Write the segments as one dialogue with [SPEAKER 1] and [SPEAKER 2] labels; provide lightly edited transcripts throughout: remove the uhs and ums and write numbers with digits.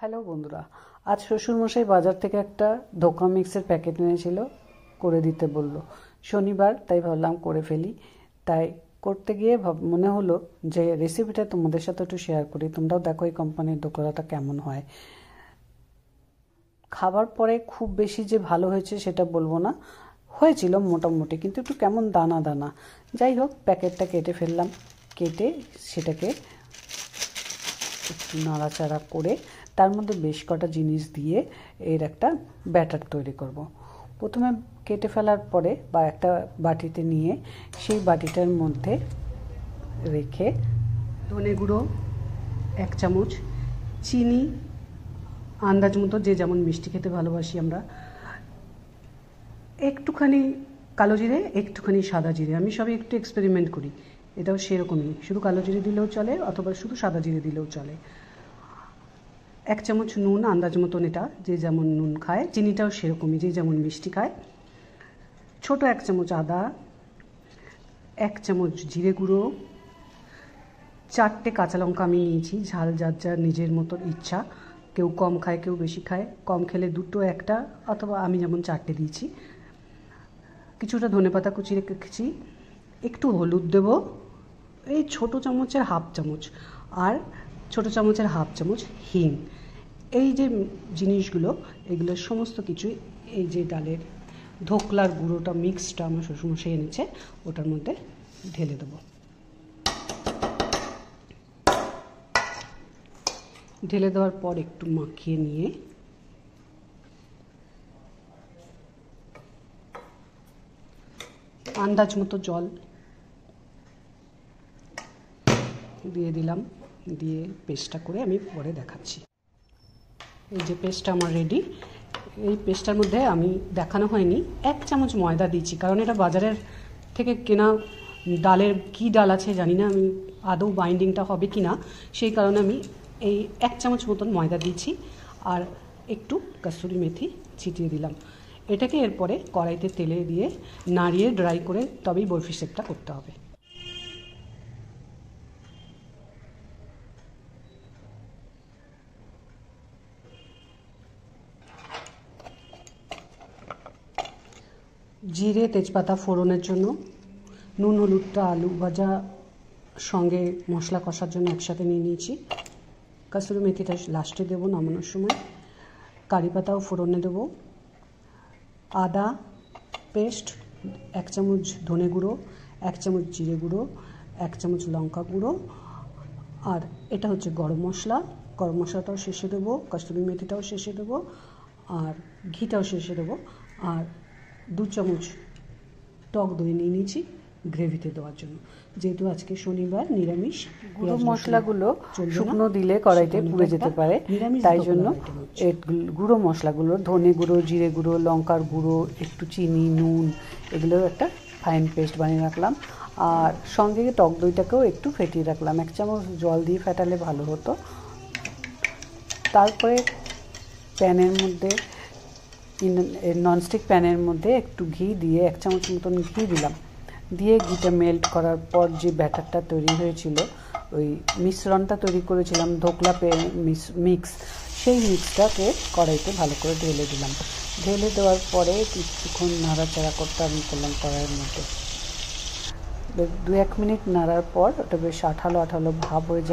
[SPEAKER 1] Hello বন্ধুরা, আজ শ্বশুরমশাই বাজার থেকে একটা ধোকা মিক্সের প্যাকেট এনেছিল, করে দিতে বলল। শনিবার, তাই ভাবলাম করে ফেলি। তাই করতে গিয়ে মনে হলো যে রেসিপিটা তোমাদের সাথে একটু শেয়ার করি। তোমরাও দেখো এই কোম্পানির ধোকলাটা কেমন হয়। খাবার পরে খুব বেশি যে ভালো হয়েছে সেটা বলবো না, হয়েছিল মোটামুটি, কিন্তু একটু কেমন দানা দানা। যাই হোক, প্যাকেটটা কেটে ফেললাম। কেটে সেটাকে একটু নাড়াচাড়া করে তার মধ্যে বেশ কটা জিনিস দিয়ে এর একটা ব্যাটার তৈরি করব। প্রথমে কেটে ফেলার পরে বা একটা বাটিতে নিয়ে সেই বাটিটার মধ্যে রেখে ধনে গুঁড়ো 1 চামচ, চিনি আন্দাজ মতো, যে যেমন মিষ্টি খেতে ভালোবাসি আমরা, একটুখানি কালো জিরে, একটুখানি সাদা জিরে। আমি সবই একটু এক্সপেরিমেন্ট করি, এটাও সেরকমই, শুধু কালো জিরে দিলেও চলে অথবা শুধু সাদা জিরে দিলেও চলে। 1 চামচ নুন আন্দাজ মতন, এটা যে যেমন নুন খায়, চিনিটাও সেরকমই, যে যেমন মিষ্টি খায়। ছোট 1 চামচ আদা, 1 চামচ জিরে গুঁড়ো, 4টে কাঁচা লঙ্কা আমি নিয়েছি, ঝাল যার যার নিজের মতন ইচ্ছা, কেউ কম খায় কেউ বেশি খায়, কম খেলে 2, 1, অথবা আমি যেমন 4টে দিয়েছি। কিছুটা ধনেপাতা কুচি রেখেছি, একটু হলুদ দেব, এই ছোট চামচের হাফ চামচ, আর ছোট চামচের হাফ চামচ হিং। এই যে জিনিসগুলো, এগুলো সমস্ত কিছুই এই যে ডালের ধোকলার গুঁড়োটা মিক্সটা আমার শ্বশুরমশাই এনেছে, ওটার মধ্যে ঢেলে দেবো। ঢেলে দেওয়ার পর একটু মাখিয়ে নিয়ে আন্দাজ মতো জল দিয়ে দিলাম, দিয়ে পেস্টটা করে আমি পরে দেখাচ্ছি। এই যে পেস্টটা আমার রেডি। এই পেস্টটার মধ্যে আমি দেখানো হয়নি 1 চামচ ময়দা দিয়েছি, কারণ এটা বাজারের থেকে কেনা ডালের কি ডাল আছে জানি না, আমি আদৌ বাইন্ডিংটা হবে কি না, সেই কারণে আমি এই 1 চামচ মতন ময়দা দিয়েছি, আর একটু কসুরি মেথি ছিটিয়ে দিলাম। এটাকে এরপরে কড়াইতে তেলে দিয়ে নাড়িয়ে ড্রাই করে তবেই বরফি শেপটা করতে হবে। জিরে তেজপাতা ফোড়নের জন্য, নুন হলুদটা আলু ভাজা সঙ্গে মশলা কষার জন্য একসাথে নিয়ে নিয়েছি। কসুরি মেথিটা লাস্টে দেবো নামানোর সময়, কারি পাতাও ফোড়নে দেবো, আদা পেস্ট 1 চামচ, ধনে গুঁড়ো 1 চামচ, জিরে গুঁড়ো 1 চামচ, লঙ্কা গুঁড়ো, আর এটা হচ্ছে গরম মশলা। গরম মশলাটাও শেষে দেবো, কসুরি মেথিটাও শেষে দেবো, আর ঘিটাও শেষে দেবো, আর 2 চামচ টক দই নিয়ে নিয়েছি গ্রেভিতে দেওয়ার জন্য। যেহেতু আজকে শনিবার, নিরামিষ,
[SPEAKER 2] গুঁড়ো মশলাগুলো শুকনো দিলে কড়াইতে পুড়ে যেতে পারে, তাই জন্য গুঁড়ো মশলাগুলো ধনে গুঁড়ো, জিরে গুঁড়ো, লঙ্কার গুঁড়ো, একটু চিনি, নুন, এগুলো একটা ফাইন পেস্ট বানিয়ে রাখলাম। আর সঙ্গে টক দইটাকেও একটু ফেটিয়ে রাখলাম, 1 চামচ জল দিয়ে ফেটালে ভালো হতো। তারপরে প্যানের মধ্যে, ননস্টিক প্যানের মধ্যে একটু ঘি দিয়ে 1 চামচ মতন ঘি দিলাম, দিয়ে ঘিটা মেল্ট করার পর যে ব্যাটারটা তৈরি হয়েছিল, ওই মিশ্রণটা তৈরি করেছিলাম ধোকলা মিক্স, সেই মিক্সটাকে কড়াইতে ভালো করে ঢেলে দিলাম। ঢেলে দেওয়ার পরে কিছুক্ষণ নাড়াচাড়া করতে আমি করলাম কড়াইয়ের মধ্যে। 2-1 মিনিট নাড়ার পর ওটা বেশ আঠালো আঠালো ভাব হয়ে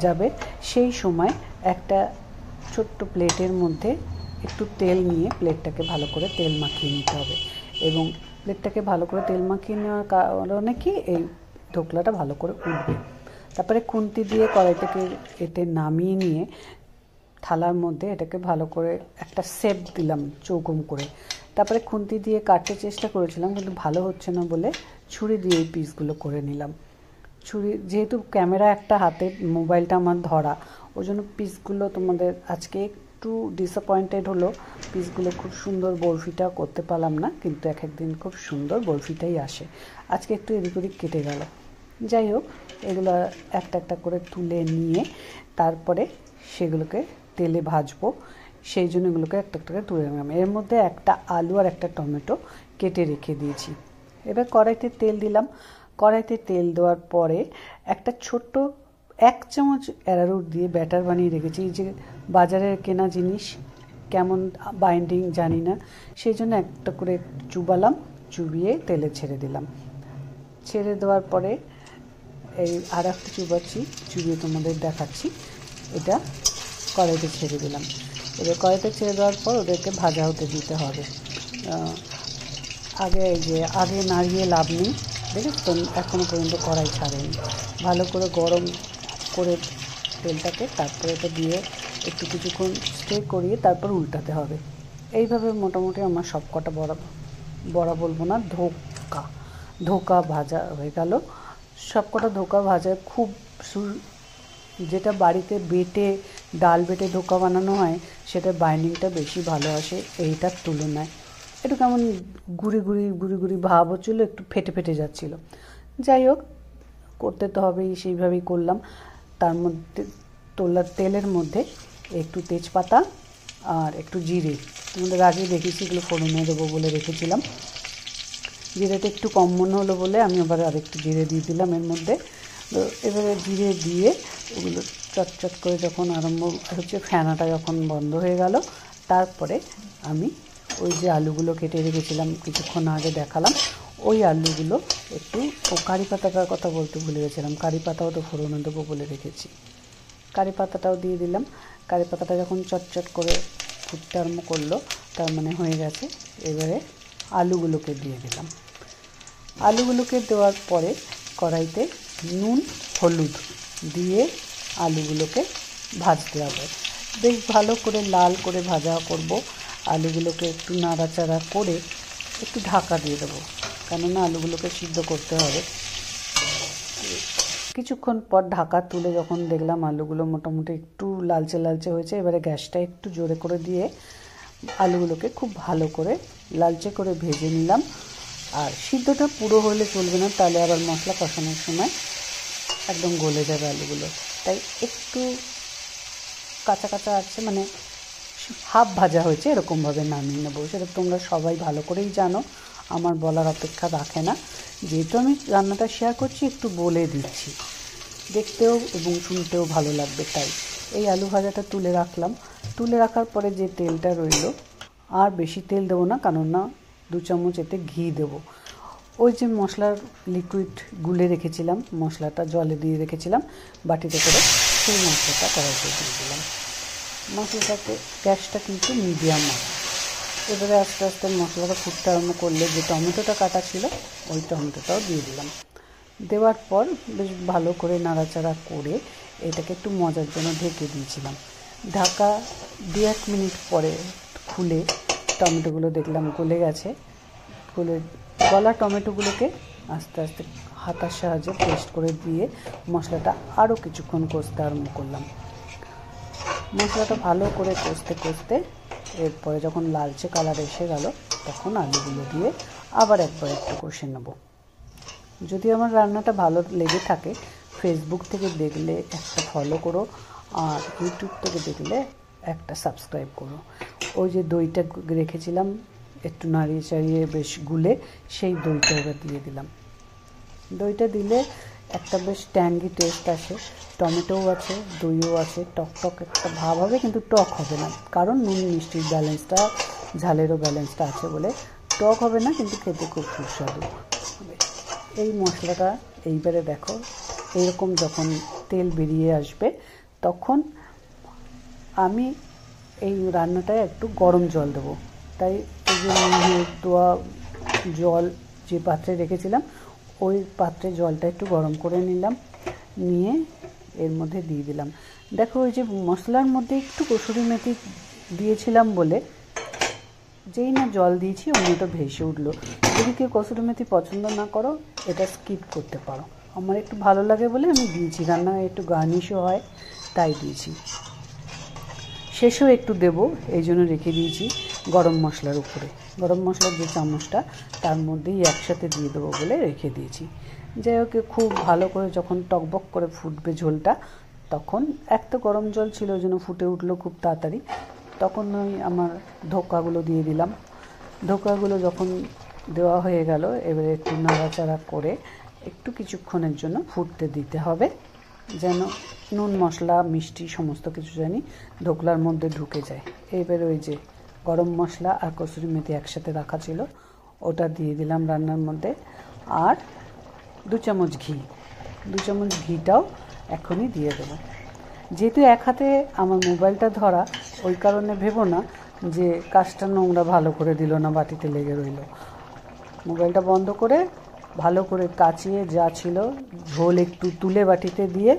[SPEAKER 2] যাবে। সেই সময় একটা ছোট্ট প্লেটের মধ্যে একটু তেল নিয়ে প্লেটটাকে ভালো করে তেল মাখিয়ে নিতে হবে, এবং প্লেটটাকে ভালো করে তেল মাখিয়ে নেওয়ার কারণে কি, এই ধোকলাটা ভালো করে উঠবে। তারপরে খুন্তি দিয়ে কড়াই থেকে এতে নামিয়ে নিয়ে থালার মধ্যে এটাকে ভালো করে একটা শেপ দিলাম চৌকোম করে। তারপরে খুন্তি দিয়ে কাটতে চেষ্টা করেছিলাম, কিন্তু ভালো হচ্ছে না বলে ছুরি দিয়ে এই পিসগুলো করে নিলাম। ছুরি, যেহেতু ক্যামেরা একটা হাতে, মোবাইলটা আমার ধরা, ওই জন্য পিসগুলো তোমাদের আজকে একটু ডিসঅ্যাপয়েন্টেড হলো। পিসগুলো খুব সুন্দর বরফিটা করতে পারলাম না, কিন্তু এক একদিন খুব সুন্দর বরফিটাই আসে। আজকে একটু এদিক ওদিক কেটে গেল। যাই হোক, এগুলো একটা একটা করে তুলে নিয়ে তারপরে সেগুলোকে তেলে ভাজবো, সেই জন্য এগুলোকে একটা একটা করে তুলে নিলাম। এর মধ্যে একটা আলু আর একটা টমেটো কেটে রেখে দিয়েছি। এবার কড়াইতে তেল দিলাম। কড়াইতে তেল দেওয়ার পরে একটা ছোট্ট 1 চামচ অ্যারারুট দিয়ে ব্যাটার বানিয়ে রেখেছি। এই যে বাজারের কেনা জিনিস কেমন বাইন্ডিং জানি না, সেই জন্য একটা করে চুবালাম, চুবিয়ে তেলে ছেড়ে দিলাম। ছেড়ে দেওয়ার পরে এই আর একটা চুবাচ্ছি, চুবিয়ে তোমাদের দেখাচ্ছি। এটা কড়াইতে ছেড়ে দিলাম। এবার কড়াইতে ছেড়ে দেওয়ার পর ওদেরকে ভাজা হতে দিতে হবে। আগে নাড়িয়ে লাভ নেই, দেখেছ তো এখনও পর্যন্ত কড়াই ছাড়েনি। ভালো করে গরম করে তেলটাকে, তারপরে এটা দিয়ে একটু কিছুক্ষণ স্টে করিয়ে তারপর উল্টাতে হবে। এইভাবে মোটামুটি আমার সব কটা বড়া বলবো না, ধোকা ভাজা হয়ে গেল। সব কটা ধোকা ভাজা খুব যেটা বাড়িতে বেটে ডাল বেটে ধোকা বানানো হয় সেটার বাইন্ডিংটা বেশি ভালো আসে এইটার তুলনায়। একটু কেমন গুড়ি গুড়ি ভাব হচ্ছিলো, একটু ফেটে ফেটে যাচ্ছিল। যাই হোক, করতে তো হবেই, সেইভাবেই করলাম। তার মধ্যে তেলের মধ্যে একটু তেজপাতা আর একটু জিরে, তোমাদের আগে দেখেছি এগুলো ফোড়নে দেবো বলে রেখেছিলাম। জিরেটা একটু কম মনে হলো বলে আমি আবার আরেকটু জিরে দিয়ে দিলাম এর মধ্যে। তো এবারে জিরে দিয়ে ওগুলো চটচট করে যখন আরম্ভ হচ্ছে, ফেনাটা যখন বন্ধ হয়ে গেল, তারপরে আমি ওই যে আলুগুলো কেটে রেখেছিলাম কিছুক্ষণ আগে দেখালাম, ওই আলুগুলো একটু, কারি পাতাটার কথা বলতে ভুলে গেছিলাম, কারি পাতাও তো ফোড়নে দেবো বলে রেখেছি, কারি পাতাটাও দিয়ে দিলাম। কারি পাতাটা যখন চটচট করে ফুটতে আরম্ভ করলো, তার মানে হয়ে গেছে। এবারে আলুগুলোকে দিয়ে দিলাম। আলুগুলোকে দেওয়ার পরে কড়াইতে নুন হলুদ দিয়ে আলুগুলোকে ভাজতে হবে। বেশ ভালো করে লাল করে ভাজা করব। আলুগুলোকে একটু নাড়াচাড়া করে একটু ঢাকা দিয়ে দেবো, কেননা আলুগুলোকে সিদ্ধ করতে হবে। কিছুক্ষণ পর ঢাকা তুলে যখন দেখলাম আলুগুলো মোটামুটি একটু লালচে লালচে হয়েছে, এবারে গ্যাসটা একটু জোরে করে দিয়ে আলুগুলোকে খুব ভালো করে লালচে করে ভেজে নিলাম। আর সিদ্ধটা পুরো হলে চলবে না, তাহলে আবার মশলা কষানোর সময় একদম গলে যাবে আলুগুলো। তাই একটু কাঁচা কাঁচা আছে, মানে হাফ ভাজা হয়েছে এরকমভাবে নামিয়ে নেবো। সেটা তোমরা সবাই ভালো করেই জানো, আমার বলার অপেক্ষা রাখে না। যেহেতু আমি রান্নাটা শেয়ার করছি, একটু বলে দিচ্ছি, দেখতেও এবং শুনতেও ভালো লাগবে। তাই এই আলু ভাজাটা তুলে রাখলাম। তুলে রাখার পরে যে তেলটা রইল, আর বেশি তেল দেবো না, কেননা 2 চামচ এতে ঘি দেবো। ওই যে মশলার লিকুইড গুলে রেখেছিলাম, মশলাটা জলে দিয়ে রেখেছিলাম বাটিতে করে, সেই মশলাটা কড়াইতে দিয়ে দিলাম। মশলাটাকে গ্যাসটা কিন্তু মিডিয়াম আছে। এবারে আস্তে আস্তে মশলাটা ফুটতে আরম্ভ করলে যে টমেটোটা কাটা ছিল, ওই টমেটোটাও দিয়ে দিলাম। দেওয়ার পর বেশ ভালো করে নাড়াচাড়া করে এটাকে একটু মজার জন্য ঢেকে দিয়েছিলাম। ঢাকা 2-1 মিনিট পরে খুলে টমেটোগুলো দেখলাম গলে গেছে। গলা টমেটোগুলোকে আস্তে আস্তে হাতার সাহায্যে পেস্ট করে দিয়ে মশলাটা আরও কিছুক্ষণ কষতে আরম্ভ করলাম। মশলাটা ভালো করে কষতে কষতে এরপরে যখন লালচে কালার এসে গেল, তখন আলুগুলো দিয়ে আবার একবার একটু কষে নেব। যদি আমার রান্নাটা ভালো লেগে থাকে, ফেসবুক থেকে দেখলে একটা ফলো করো, আর ইউটিউব থেকে দেখলে একটা সাবস্ক্রাইব করো। ওই যে দইটা রেখেছিলাম একটু নাড়িয়ে চাড়িয়ে বেশ গুলে, সেই দইটা এবার দিয়ে দিলাম। দইটা দিলে একটা বেশ ট্যাঙ্গি টেস্ট আসে, টমেটোও আছে, দইও আছে, টক টক একটা ভাব হবে, কিন্তু টক হবে না, কারণ নুন মিষ্টির ব্যালেন্সটা, ঝালেরও ব্যালেন্সটা আছে বলে টক হবে না, কিন্তু খেতে খুব সুস্বাদু হবে। এই মশলাটা এইবারে দেখো, এইরকম যখন তেল বেরিয়ে আসবে, তখন আমি এই রান্নাটায় একটু গরম জল দেবো। তাই এই যে দেওয়া জল যে পাত্রে রেখেছিলাম, ওই পাত্রে জলটা একটু গরম করে নিলাম, নিয়ে এর মধ্যে দিয়ে দিলাম। দেখো, ওই যে মশলার মধ্যে একটু কসুরি মেথি দিয়েছিলাম বলে যেই না জল দিয়েছি অমনি তো ভেসে উঠলো। যদি কেউ কসুরি মেথি পছন্দ না করো, এটা স্কিপ করতে পারো। আমার একটু ভালো লাগে বলে আমি দিয়েছি, রান্নায় একটু গার্নিশও হয় তাই দিয়েছি। শেষেও একটু দেবো, এই জন্য রেখে দিয়েছি গরম মশলার উপরে। গরম মশলার যে চামচটা, তার মধ্যেই একসাথে দিয়ে দেবো বলে রেখে দিয়েছি। যাই হোক, খুব ভালো করে যখন টকবক করে ফুটবে ঝোলটা, তখন এক তো গরম জল ছিল, ওই জন্য ফুটে উঠলো খুব তাড়াতাড়ি। তখন ওই আমার ধোকাগুলো দিয়ে দিলাম। ধোকাগুলো যখন দেওয়া হয়ে গেল, এবারে একটু নাড়াচাড়া করে একটু কিছুক্ষণের জন্য ফুটতে দিতে হবে। যেন নুন মশলা মিষ্টি সমস্ত কিছু জানি ধোকলার মধ্যে ঢুকে যায়। এবার ওই যে গরম মশলা আর কসুরি মেথি একসাথে রাখা ছিল ওটা দিয়ে দিলাম রান্নার মধ্যে, আর 2 চামচ ঘি, 2 চামচ ঘিটাও এখনই দিয়ে দেবো। যেহেতু এক হাতে আমার মোবাইলটা ধরা, ওই কারণে ভেবো না যে কাজটা নোংরা ভালো করে দিল না, বাটিতে লেগে রইল। মোবাইলটা বন্ধ করে ভালো করে কাচিয়ে যা ছিল ঝোল একটু তুলে বাটিতে দিয়ে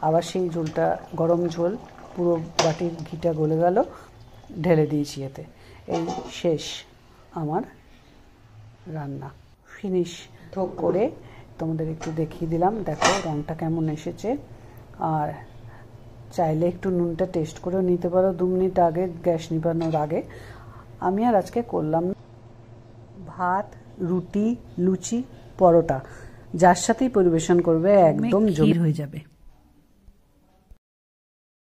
[SPEAKER 2] আবার সেই ঝোলটা গরম ঝোল পুরো বাটির ঘিটা গলে গেল, ঢেলে দিয়েছি এতে। এই শেষ আমার রান্না, ফিনিশ করে তোমাদের একটু দেখিয়ে দিলাম। দেখো রঙটা কেমন এসেছে। আর চাইলে একটু নুনটা টেস্ট করেও নিতে পারো 2 মিনিট আগে, গ্যাস নিভানোর আগে। আমি আর আজকে করলাম ভাত, রুটি, লুচি, পরোটা, যার সাথেই পরিবেশন করবে একদম জমে হয়ে যাবে।